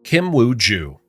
Kim Woo-joo.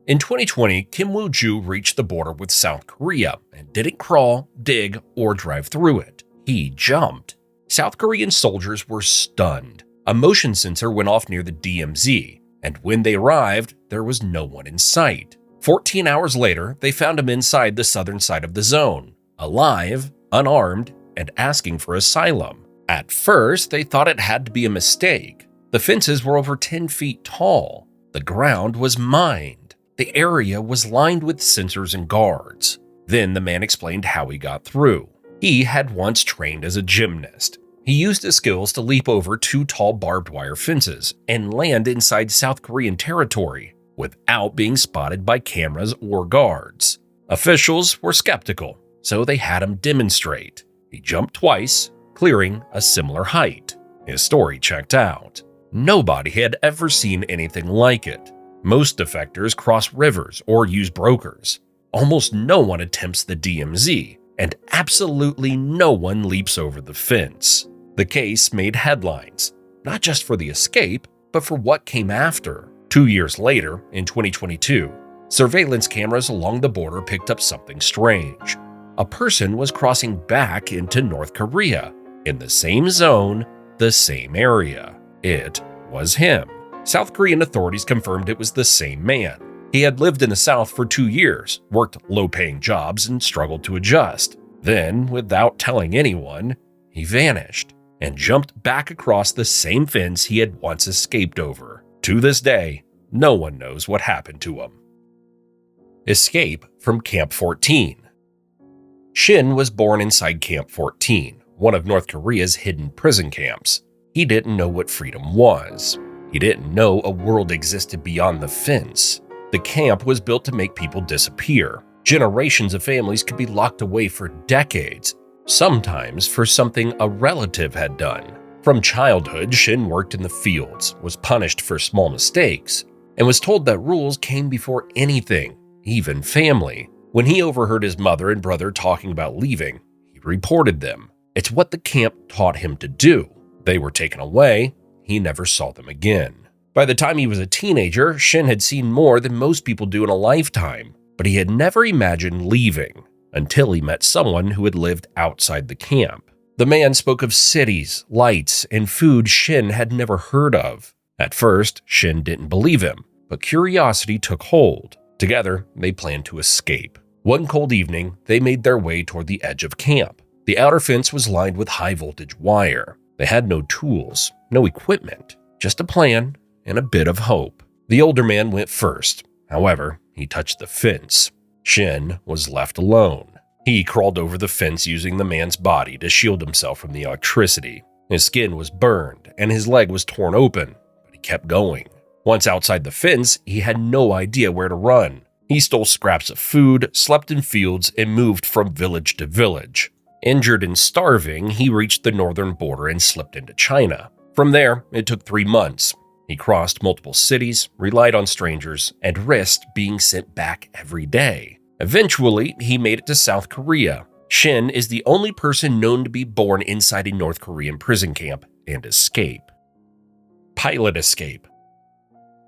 In 2020, Kim Woo-joo reached the border with South Korea and didn't crawl, dig, or drive through it. He jumped. South Korean soldiers were stunned. A motion sensor went off near the DMZ, and when they arrived, there was no one in sight. 14 hours later, they found him inside the southern side of the zone, alive, unarmed, and asking for asylum. At first, they thought it had to be a mistake. The fences were over 10 feet tall. The ground was mined. The area was lined with sensors and guards. Then the man explained how he got through. He had once trained as a gymnast. He used his skills to leap over 2 tall barbed wire fences and land inside South Korean territory without being spotted by cameras or guards. Officials were skeptical, so they had him demonstrate. He jumped twice, clearing a similar height. His story checked out. Nobody had ever seen anything like it. Most defectors cross rivers or use brokers. Almost no one attempts the DMZ, and absolutely no one leaps over the fence. The case made headlines, not just for the escape, but for what came after. 2 years later, in 2022, surveillance cameras along the border picked up something strange. A person was crossing back into North Korea, in the same zone, the same area. It was him. South Korean authorities confirmed it was the same man. He had lived in the South for 2 years, worked low-paying jobs, and struggled to adjust. Then, without telling anyone, he vanished and jumped back across the same fence he had once escaped over. To this day, no one knows what happened to him. Escape from Camp 14. Shin was born inside Camp 14, one of North Korea's hidden prison camps. He didn't know what freedom was. He didn't know a world existed beyond the fence. The camp was built to make people disappear. Generations of families could be locked away for decades, sometimes for something a relative had done. From childhood, Shin worked in the fields, was punished for small mistakes, and was told that rules came before anything, even family. When he overheard his mother and brother talking about leaving, he reported them. It's what the camp taught him to do. They were taken away. He never saw them again. By the time he was a teenager, Shin had seen more than most people do in a lifetime, but he had never imagined leaving until he met someone who had lived outside the camp. The man spoke of cities, lights, and food Shin had never heard of. At first, Shin didn't believe him, but curiosity took hold. Together, they planned to escape. One cold evening, they made their way toward the edge of camp. The outer fence was lined with high-voltage wire. They had no tools, no equipment, just a plan and a bit of hope. The older man went first. However, he touched the fence. Shin was left alone. He crawled over the fence using the man's body to shield himself from the electricity. His skin was burned and his leg was torn open, but he kept going. Once outside the fence, he had no idea where to run. He stole scraps of food, slept in fields, and moved from village to village. Injured and starving, he reached the northern border and slipped into China. From there, it took 3 months. He crossed multiple cities, relied on strangers, and risked being sent back every day. Eventually, he made it to South Korea. Shin is the only person known to be born inside a North Korean prison camp and escape. Pilot escape.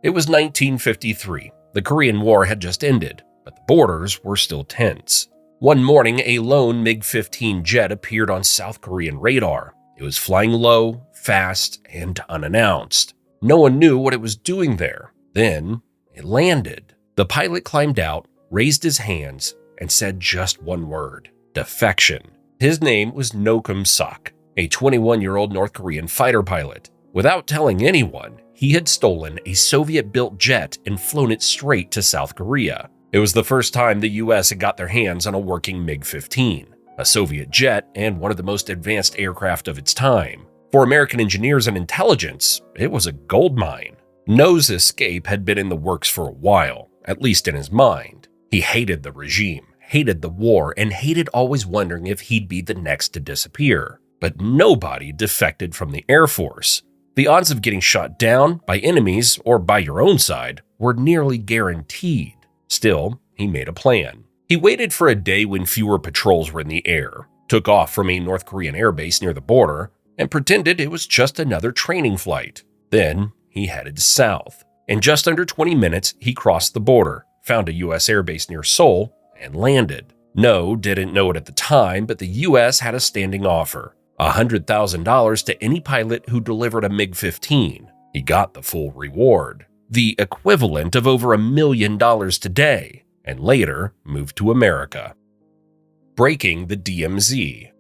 It was 1953. The Korean War had just ended, but the borders were still tense. One morning, a lone MiG-15 jet appeared on South Korean radar. It was flying low, fast, and unannounced. No one knew what it was doing there. Then, it landed. The pilot climbed out, raised his hands, and said just one word: defection. His name was Nokum Sok, a 21-year-old North Korean fighter pilot. Without telling anyone, he had stolen a Soviet-built jet and flown it straight to South Korea. It was the first time the US had got their hands on a working MiG-15, a Soviet jet and one of the most advanced aircraft of its time. For American engineers and intelligence, it was a goldmine. No's escape had been in the works for a while, at least in his mind. He hated the regime, hated the war, and hated always wondering if he'd be the next to disappear. But nobody defected from the Air Force. The odds of getting shot down by enemies or by your own side were nearly guaranteed. Still, he made a plan. He waited for a day when fewer patrols were in the air, took off from a North Korean airbase near the border, and pretended it was just another training flight. Then he headed south. In just under 20 minutes, he crossed the border, found a U.S. airbase near Seoul, and landed. No didn't know it at the time, but the U.S. had a standing offer, $100,000 to any pilot who delivered a MiG-15. He got the full reward, the equivalent of over $1 million today, and later moved to America. Breaking the DMZ.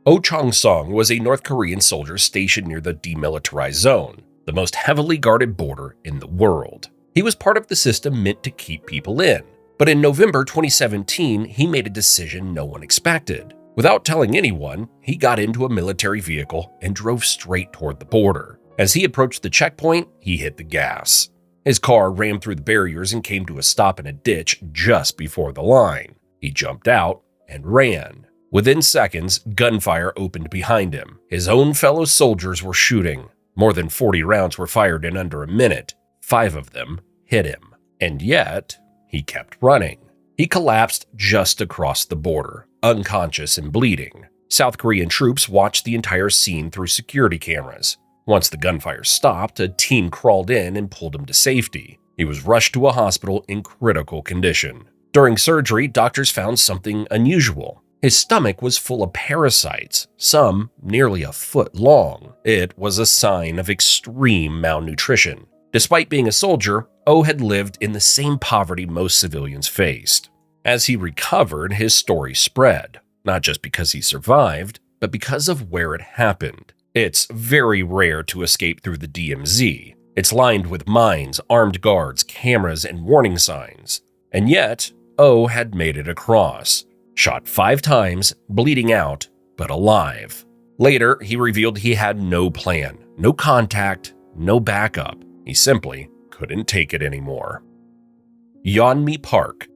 Oh Chong-sung was a North Korean soldier stationed near the demilitarized zone, the most heavily guarded border in the world. He was part of the system meant to keep people in. But in November 2017, he made a decision no one expected. Without telling anyone, he got into a military vehicle and drove straight toward the border. As he approached the checkpoint, he hit the gas. His car rammed through the barriers and came to a stop in a ditch just before the line. He jumped out and ran. Within seconds, gunfire opened behind him. His own fellow soldiers were shooting. More than 40 rounds were fired in under a minute. 5 of them hit him. And yet, he kept running. He collapsed just across the border, unconscious and bleeding. South Korean troops watched the entire scene through security cameras. Once the gunfire stopped, a team crawled in and pulled him to safety. He was rushed to a hospital in critical condition. During surgery, doctors found something unusual. His stomach was full of parasites, some nearly a foot long. It was a sign of extreme malnutrition. Despite being a soldier, Oh had lived in the same poverty most civilians faced. As he recovered, his story spread, not just because he survived, but because of where it happened. It's very rare to escape through the DMZ. It's lined with mines, armed guards, cameras, and warning signs. And yet, Oh had made it across. Shot 5 times, bleeding out, but alive. Later, he revealed he had no plan, no contact, no backup. He simply couldn't take it anymore. Yeonmi Park.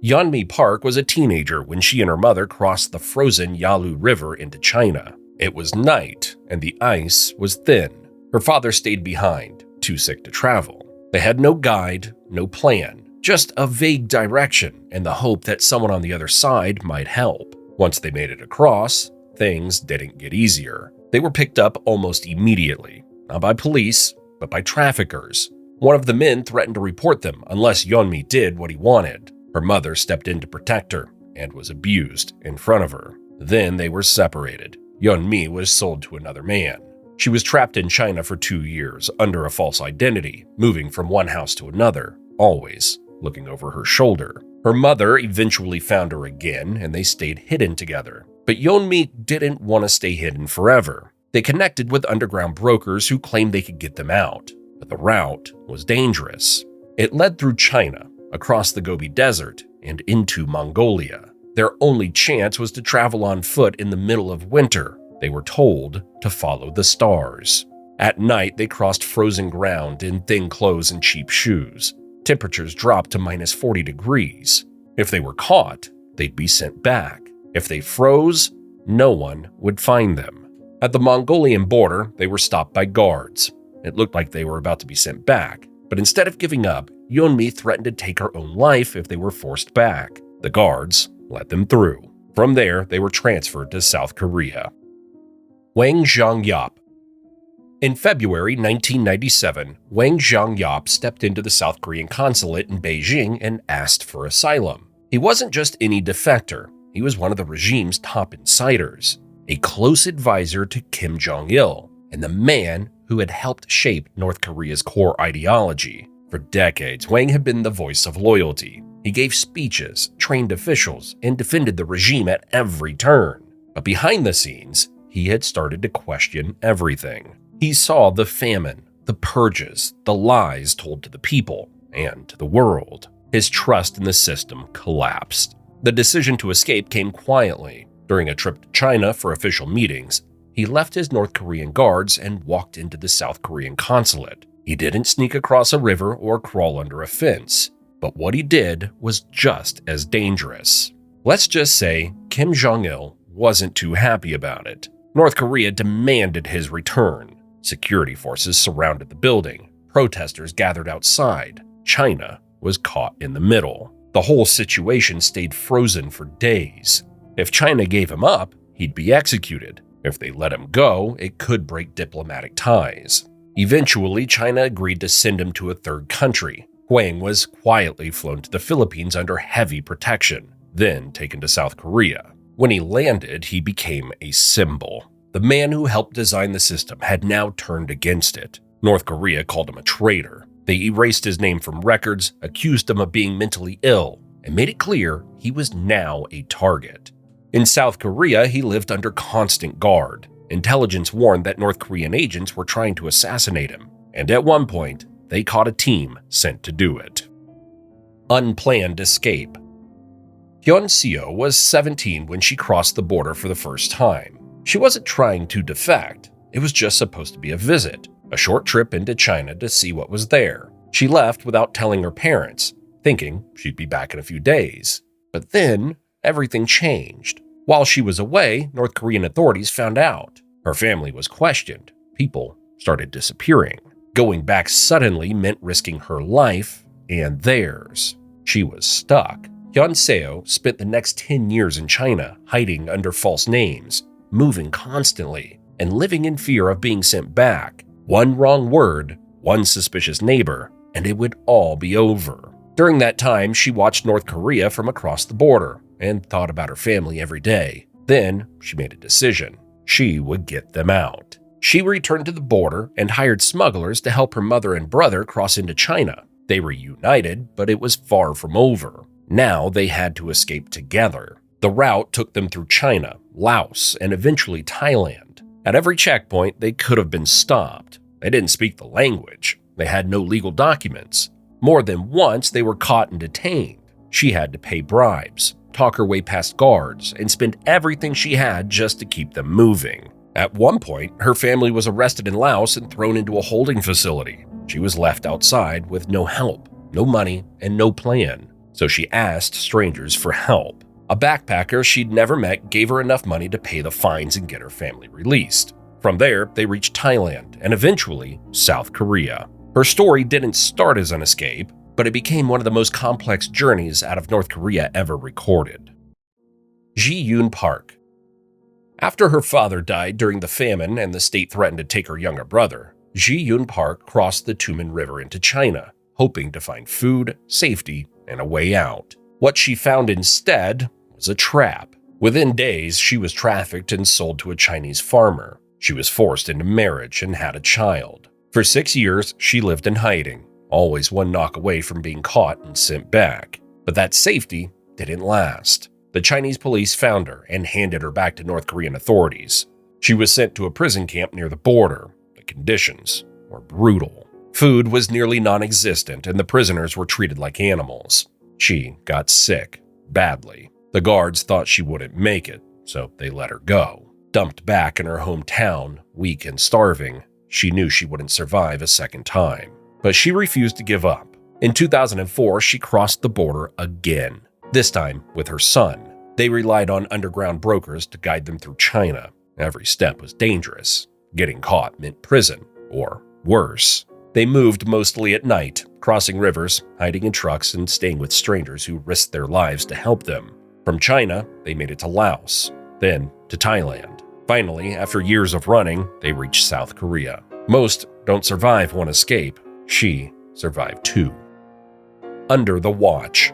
Yeonmi Park was a teenager when she and her mother crossed the frozen Yalu River into China. It was night, and the ice was thin. Her father stayed behind, too sick to travel. They had no guide, no plan, just a vague direction and the hope that someone on the other side might help. Once they made it across, things didn't get easier. They were picked up almost immediately, not by police, but by traffickers. One of the men threatened to report them unless Yeonmi did what he wanted. Her mother stepped in to protect her and was abused in front of her. Then they were separated. Yeonmi was sold to another man. She was trapped in China for 2 years under a false identity, moving from one house to another, always looking over her shoulder. Her mother eventually found her again, and they stayed hidden together. But Yeonmi didn't want to stay hidden forever. They connected with underground brokers who claimed they could get them out, but the route was dangerous. It led through China, across the Gobi Desert, and into Mongolia. Their only chance was to travel on foot in the middle of winter. They were told to follow the stars. At night, they crossed frozen ground in thin clothes and cheap shoes. Temperatures dropped to minus 40 degrees. If they were caught, they'd be sent back. If they froze, no one would find them. At the Mongolian border, they were stopped by guards. It looked like they were about to be sent back, but instead of giving up, Yeonmi threatened to take her own life if they were forced back. The guards let them through. From there, they were transferred to South Korea. Hwang Jang-yop. In February 1997, Hwang Jang-yop stepped into the South Korean consulate in Beijing and asked for asylum. He wasn't just any defector, he was one of the regime's top insiders, a close advisor to Kim Jong-il, and the man who had helped shape North Korea's core ideology. For decades, Hwang had been the voice of loyalty. He gave speeches, trained officials, and defended the regime at every turn. But behind the scenes, he had started to question everything. He saw the famine, the purges, the lies told to the people and to the world. His trust in the system collapsed. The decision to escape came quietly. During a trip to China for official meetings, he left his North Korean guards and walked into the South Korean consulate. He didn't sneak across a river or crawl under a fence, but what he did was just as dangerous. Let's just say Kim Jong-il wasn't too happy about it. North Korea demanded his return. Security forces surrounded the building. Protesters gathered outside. China was caught in the middle. The whole situation stayed frozen for days. If China gave him up, he'd be executed. If they let him go, it could break diplomatic ties. Eventually, China agreed to send him to a third country. Hwang was quietly flown to the Philippines under heavy protection, then taken to South Korea. When he landed, he became a symbol. The man who helped design the system had now turned against it. North Korea called him a traitor. They erased his name from records, accused him of being mentally ill, and made it clear he was now a target. In South Korea, he lived under constant guard. Intelligence warned that North Korean agents were trying to assassinate him, and at one point, they caught a team sent to do it. Unplanned Escape. Hyun was 17 when she crossed the border for the first time. She wasn't trying to defect. It was just supposed to be a visit, a short trip into China to see what was there. She left without telling her parents, thinking she'd be back in a few days. But then, everything changed. While she was away, North Korean authorities found out. Her family was questioned. People started disappearing. Going back suddenly meant risking her life and theirs. She was stuck. Hyun spent the next 10 years in China, hiding under false names, moving constantly, and living in fear of being sent back. One wrong word, one suspicious neighbor, and it would all be over. During that time, she watched North Korea from across the border and thought about her family every day. Then, she made a decision. She would get them out. She returned to the border and hired smugglers to help her mother and brother cross into China. They were united, but it was far from over. Now they had to escape together. The route took them through China, Laos, and eventually Thailand. At every checkpoint, they could have been stopped. They didn't speak the language. They had no legal documents. More than once, they were caught and detained. She had to pay bribes, talk her way past guards, and spend everything she had just to keep them moving. At one point, her family was arrested in Laos and thrown into a holding facility. She was left outside with no help, no money, and no plan. So she asked strangers for help. A backpacker she'd never met gave her enough money to pay the fines and get her family released. From there, they reached Thailand and eventually South Korea. Her story didn't start as an escape, but it became one of the most complex journeys out of North Korea ever recorded. Hyun Park. After her father died during the famine and the state threatened to take her younger brother, Hyun Park crossed the Tumen River into China, hoping to find food, safety, and a way out. What she found instead was a trap. Within days, she was trafficked and sold to a Chinese farmer. She was forced into marriage and had a child. For 6 years, she lived in hiding, always one knock away from being caught and sent back. But that safety didn't last. The Chinese police found her and handed her back to North Korean authorities. She was sent to a prison camp near the border. The conditions were brutal. Food was nearly non-existent and the prisoners were treated like animals. She got sick, badly. The guards thought she wouldn't make it, so they let her go. Dumped back in her hometown, weak and starving, she knew she wouldn't survive a second time. But she refused to give up. In 2004, she crossed the border again, this time with her son. They relied on underground brokers to guide them through China. Every step was dangerous. Getting caught meant prison, or worse. They moved mostly at night, crossing rivers, hiding in trucks, and staying with strangers who risked their lives to help them. From China, they made it to Laos, then to Thailand. Finally, after years of running, they reached South Korea. Most don't survive one escape. She survived 2. Under the Watch.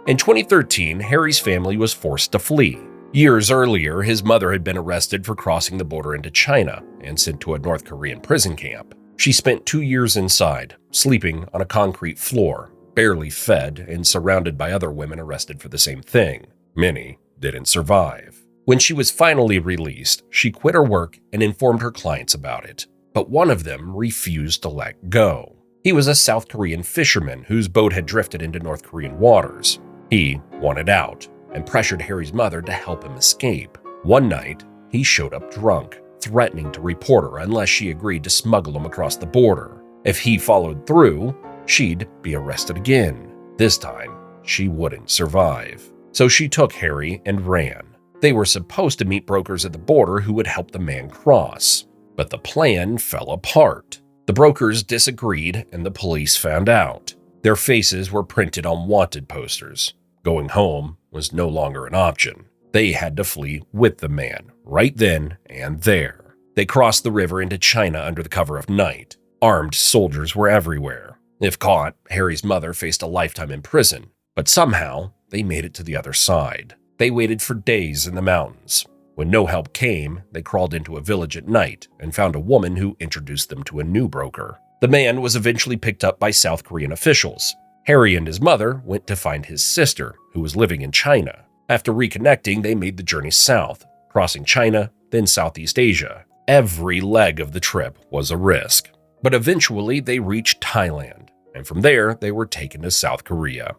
In 2013, Harry's family was forced to flee. Years earlier, his mother had been arrested for crossing the border into China and sent to a North Korean prison camp. She spent 2 years inside, sleeping on a concrete floor, barely fed, and surrounded by other women arrested for the same thing. Many didn't survive. When she was finally released, she quit her work and informed her clients about it. But one of them refused to let go. He was a South Korean fisherman whose boat had drifted into North Korean waters. He wanted out and pressured Harry's mother to help him escape. One night, he showed up drunk, threatening to report her unless she agreed to smuggle him across the border. If he followed through, she'd be arrested again. This time, she wouldn't survive. So she took Harry and ran. They were supposed to meet brokers at the border who would help the man cross. But the plan fell apart. The brokers disagreed and the police found out. Their faces were printed on wanted posters. Going home was no longer an option. They had to flee with the man, right then and there. They crossed the river into China under the cover of night. Armed soldiers were everywhere. If caught, Harry's mother faced a lifetime in prison, but somehow they made it to the other side. They waited for days in the mountains. When no help came, they crawled into a village at night and found a woman who introduced them to a new broker. The man was eventually picked up by South Korean officials. Harry and his mother went to find his sister, who was living in China. After reconnecting, they made the journey south, crossing China, then Southeast Asia. Every leg of the trip was a risk, but eventually they reached Thailand, and from there they were taken to South Korea.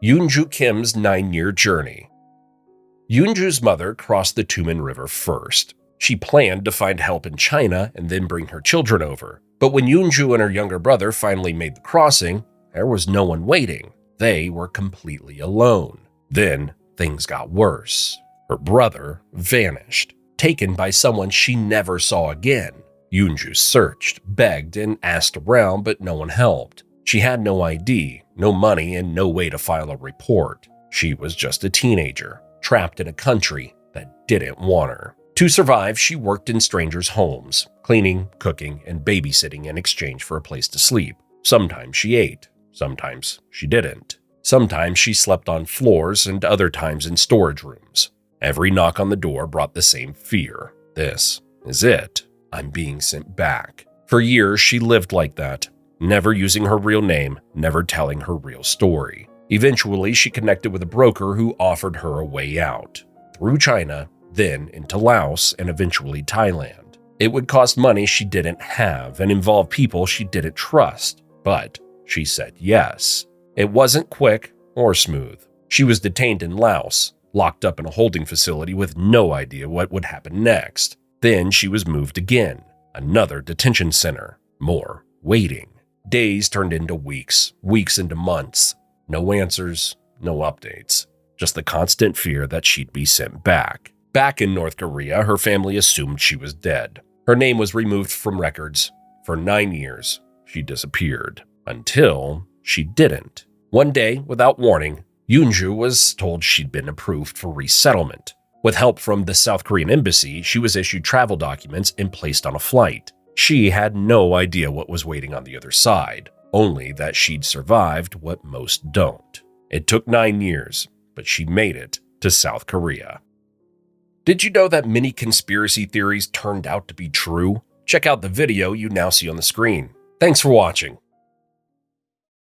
Eunju Kim's 9-year journey. Eunju's mother crossed the Tumen River first. She planned to find help in China and then bring her children over. But when Eunju and her younger brother finally made the crossing, there was no one waiting. They were completely alone. Then things got worse. Her brother vanished, taken by someone she never saw again. Eunju searched, begged, and asked around, but no one helped. She had no ID, no money, and no way to file a report. She was just a teenager, trapped in a country that didn't want her. To survive, she worked in strangers' homes, cleaning, cooking, and babysitting in exchange for a place to sleep. Sometimes she ate, sometimes she didn't. Sometimes she slept on floors and other times in storage rooms. Every knock on the door brought the same fear. This is it. I'm being sent back. For years, she lived like that, never using her real name, never telling her real story. Eventually, she connected with a broker who offered her a way out. Through China, then into Laos, and eventually Thailand. It would cost money she didn't have and involve people she didn't trust, but she said yes. It wasn't quick or smooth. She was detained in Laos, locked up in a holding facility with no idea what would happen next. Then she was moved again, another detention center, more waiting. Days turned into weeks, weeks into months. No answers, no updates, just the constant fear that she'd be sent back. Back in North Korea, her family assumed she was dead. Her name was removed from records. For 9 years, she disappeared. Until she didn't. One day, without warning, Eunju was told she'd been approved for resettlement. With help from the South Korean embassy, she was issued travel documents and placed on a flight. She had no idea what was waiting on the other side, only that she'd survived what most don't. It took 9 years, but she made it to South Korea. Did you know that many conspiracy theories turned out to be true? Check out the video you now see on the screen. Thanks for watching.